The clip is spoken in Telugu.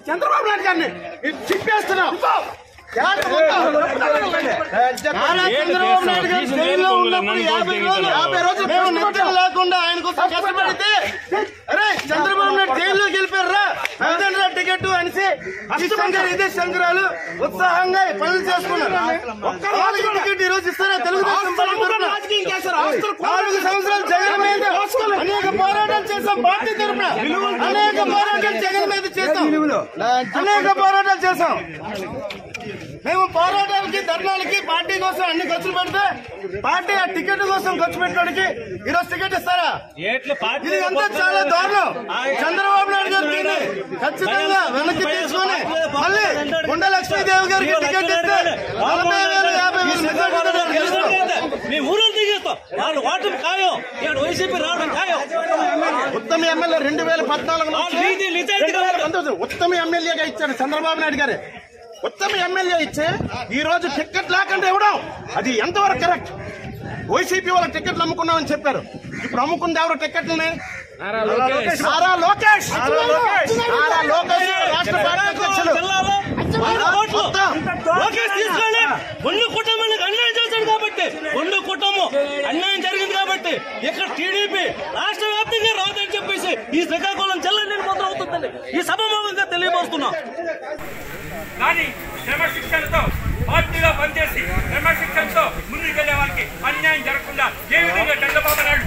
చంద్రబాబు నాయుడు గారిని చిప్పేస్తున్నాం. చంద్రబాబు నాయుడు గారు జైల్లో ఉన్నప్పుడు 50 రోజులు మేము నిద్ర లేకుండా ఆయన కోసం కష్టపడితే అరే చంద్రబాబు నాయుడు జైల్లోకి వెళ్ళిపోయారా టికెట్ అనేసి ఇదే శంకరాలు ఉత్సాహంగా పనులు చేసుకున్నారు. టికెట్ ఈ రోజు ఇస్తారా? తెలుగుదేశం 4 సంవత్సరాలు జగన్ మీద అనేక పోరాటాలు చేశాం. పార్టీ తరఫున అనేక పోరాటాలు జగన్ మీద చేశాం. అనేక పోరాటాలు చేశాం. మేము పోరాటాలకి ధర్నాలకి పార్టీ కోసం అన్ని ఖర్చులు పెడితే పార్టీ ఆ టికెట్ కోసం ఖర్చు పెట్టడానికి ఈరోజు టికెట్ ఇస్తారా? ఇది అంతా చాలా దారుణం. చంద్రబాబు నాయుడు గారు దీన్ని ఖచ్చితంగా వెనక్కి తీసుకుని మళ్ళీ కొండ లక్ష్మీదేవి గారికి టికెట్ ఇస్తే 40,000 50,000 గెలుస్తాం. ఉత్తమ ఎమ్మెల్యే 2014 ఉత్తమ ఎమ్మెల్యేగా ఇచ్చాడు చంద్రబాబు నాయుడు గారే. ఉత్తమ ఎమ్మెల్యే ఇచ్చే ఈ రోజు టికెట్ లేకుండా ఇవ్వడం అది ఎంతవరకు కరెక్ట్? వైసీపీ వాళ్ళ టికెట్లు అమ్ముకున్నామని చెప్పారు. ఇప్పుడు అమ్ముకుంది ఎవరు టికెట్లని? నారా లోకేష్ రాష్ట్ర పార్టీ అధ్యక్షులు. కుటుంబానికి అన్యాయం చేశాడు కాబట్టి కుటుంబం అన్యాయం జరిగింది కాబట్టి ఇక్కడ టీడీపీ రాష్ట్ర వ్యాప్తంగా రాదని చెప్పేసి ఈ శ్రీకాకుళం జిల్లా నిర్మాతం అవుతుందని ఈ సభాముఖంగా తెలియబోస్తున్నాం. కానీ క్రమశిక్షణతో పార్టీలో పనిచేసి క్రమశిక్షణతో ముందుకెళ్లే వాళ్ళకి అన్యాయం జరగకుండా ఏ విధంగా చంద్రబాబు నాయుడు